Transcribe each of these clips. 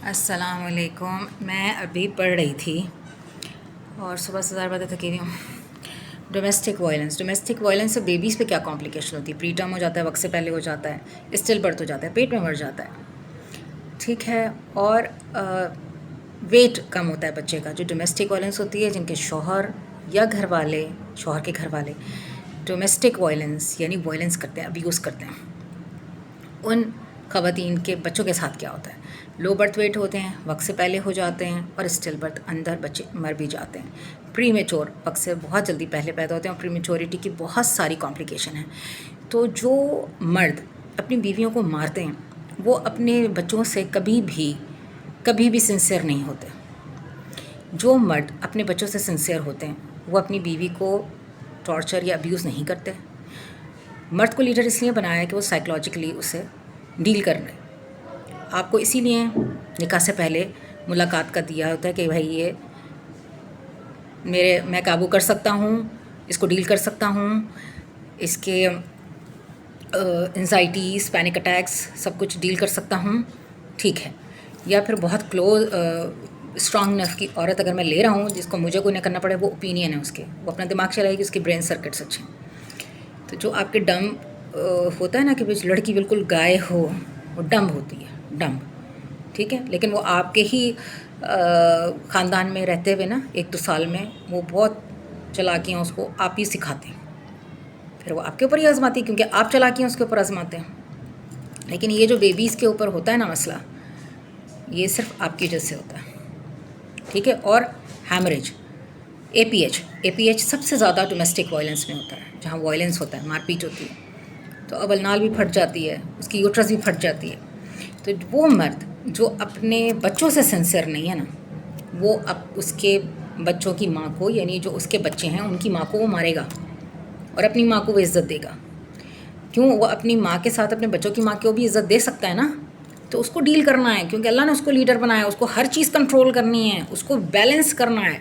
السلام علیکم. میں ابھی پڑھ رہی تھی اور صبح سے 1000 باتیں تھکی ہوئی ہوں. ڈومیسٹک وائلنس سے بیبیز پہ کیا کمپلیکیشن ہوتی ہے. پری ٹرم ہو جاتا ہے, وقت سے پہلے ہو جاتا ہے, اسٹل برتھ ہو جاتا ہے, پیٹ میں مر جاتا ہے, ٹھیک ہے, اور ویٹ کم ہوتا ہے بچے کا. جو ڈومیسٹک وائلنس ہوتی ہے, جن کے شوہر یا گھر والے, شوہر کے گھر والے ڈومیسٹک وائلنس یعنی وائلنس کرتے ہیں, ابیوز کرتے ہیں, ان خواتین کے بچوں کے ساتھ کیا ہوتا ہے. لو برتھ ویٹ ہوتے ہیں, وقت سے پہلے ہو جاتے ہیں, اور اسٹل برتھ اندر بچے مر بھی جاتے ہیں. پری میچور, وقت سے بہت جلدی پہلے پیدا ہوتے ہیں, اور پری میچورٹی کی بہت ساری کمپلیکیشن ہیں. تو جو مرد اپنی بیویوں کو مارتے ہیں وہ اپنے بچوں سے کبھی بھی سنسیئر نہیں ہوتے. جو مرد اپنے بچوں سے سنسیئر ہوتے ہیں وہ اپنی بیوی کو ٹارچر یا ابیوز نہیں کرتے. مرد کو لیڈر اس لیے بنایا ہے کہ وہ سائیکلوجیکلی اسے ڈیل کر رہے. آپ کو اسی لیے نکاح سے پہلے ملاقات کا دیا ہوتا ہے کہ بھائی یہ میں قابو کر سکتا ہوں, اس کو ڈیل کر سکتا ہوں, اس کے انزائٹیز, پینک اٹیکس سب کچھ ڈیل کر سکتا ہوں, ٹھیک ہے. یا پھر بہت کلوز اسٹرانگ نرو کی عورت اگر میں لے رہا ہوں جس کو مجھے کوئی نہ کرنا پڑے, وہ اوپینین ہے اس کے, وہ اپنا دماغ چلائے گی, اس کے برین سرکٹس اچھے ہیں. تو جو آپ کے ڈم ہوتا ہے نا کہ لڑکی بالکل گائے ہو, وہ ڈمب ہوتی ہے, ڈمب, ٹھیک ہے. لیکن وہ آپ کے ہی خاندان میں رہتے ہوئے نا 1-2 سال میں وہ بہت چلاکیاں اس کو آپ ہی سکھاتے ہیں, پھر وہ آپ کے اوپر ہی آزماتی ہے کیونکہ آپ چلاکیاں اس کے اوپر آزماتے ہیں. لیکن یہ جو بیبیز کے اوپر ہوتا ہے نا مسئلہ, یہ صرف آپ کی وجہ سے ہوتا ہے, ٹھیک ہے. اور ہیمریج, اے پی ایچ سب سے زیادہ ڈومیسٹک وائلنس میں ہوتا ہے, جہاں وائلنس ہوتا ہے, مار پیٹ ہوتی ہے, تو اولنال بھی پھٹ جاتی ہے, اس کی یوٹرس بھی پھٹ جاتی ہے. تو وہ مرد جو اپنے بچوں سے سنسیئر نہیں ہے نا, وہ اب اس کے بچوں کی ماں کو, یعنی جو اس کے بچے ہیں ان کی ماں کو وہ مارے گا, اور اپنی ماں کو وہ عزت دے گا. کیوں؟ وہ اپنی ماں کے ساتھ اپنے بچوں کی ماں کو بھی عزت دے سکتا ہے نا. تو اس کو ڈیل کرنا ہے, کیونکہ اللہ نے اس کو لیڈر بنایا, اس کو ہر چیز کنٹرول کرنی ہے, اس کو بیلنس کرنا ہے.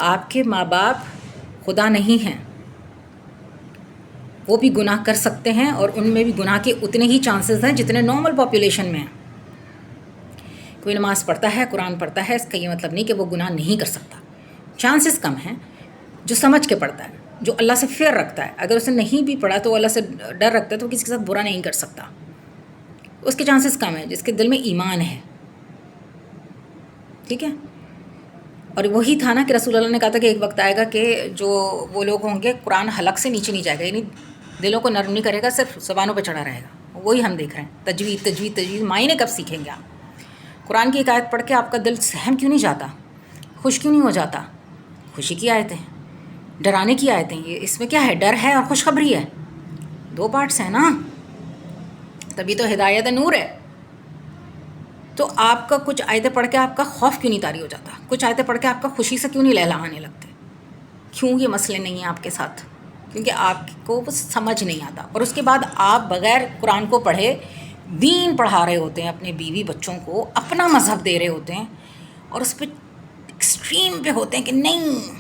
آپ کے ماں باپ خدا نہیں ہیں, وہ بھی گناہ کر سکتے ہیں, اور ان میں بھی گناہ کے اتنے ہی چانسز ہیں جتنے نارمل پاپولیشن میں ہیں. کوئی نماز پڑھتا ہے, قرآن پڑھتا ہے, اس کا یہ مطلب نہیں کہ وہ گناہ نہیں کر سکتا. چانسز کم ہیں. جو سمجھ کے پڑھتا ہے, جو اللہ سے فیئر رکھتا ہے, اگر اسے نہیں بھی پڑھا تو اللہ سے ڈر رکھتا ہے, تو کسی کے ساتھ برا نہیں کر سکتا, اس کے چانسز کم ہیں. جس کے دل میں ایمان ہے, ٹھیک ہے. اور وہی تھا نا کہ رسول اللہ نے کہا تھا کہ ایک وقت آئے گا کہ جو وہ لوگ ہوں گے, قرآن حلق سے نیچے نہیں جائے گا, یعنی دلوں کو نرم نہیں کرے گا, صرف زبانوں پہ چڑھا رہے گا. وہی ہم دیکھ رہے ہیں, تجوید معنی کب سیکھیں گے آپ؟ قرآن کی ایک آیت پڑھ کے آپ کا دل سہم کیوں نہیں جاتا, خوش کیوں نہیں ہو جاتا؟ خوشی کی آیتیں, ڈرانے کی آیتیں, یہ اس میں کیا ہے؟ ڈر ہے اور خوشخبری ہے, 2 پارٹس ہیں نا, تبھی تو ہدایت نور ہے. تو آپ کا کچھ آیتیں پڑھ کے آپ کا خوف کیوں نہیں طاری ہو جاتا؟ کچھ آیتیں پڑھ کے آپ کا خوشی سے کیوں نہیں لہلانے لگتے؟ کیوں یہ مسئلے نہیں ہیں آپ کے ساتھ؟ کیونکہ آپ کو وہ سمجھ نہیں آتا. اور اس کے بعد آپ بغیر قرآن کو پڑھے دین پڑھا رہے ہوتے ہیں اپنے بیوی بچوں کو, اپنا مذہب دے رہے ہوتے ہیں, اور اس پہ ایکسٹریم پہ ہوتے ہیں کہ نہیں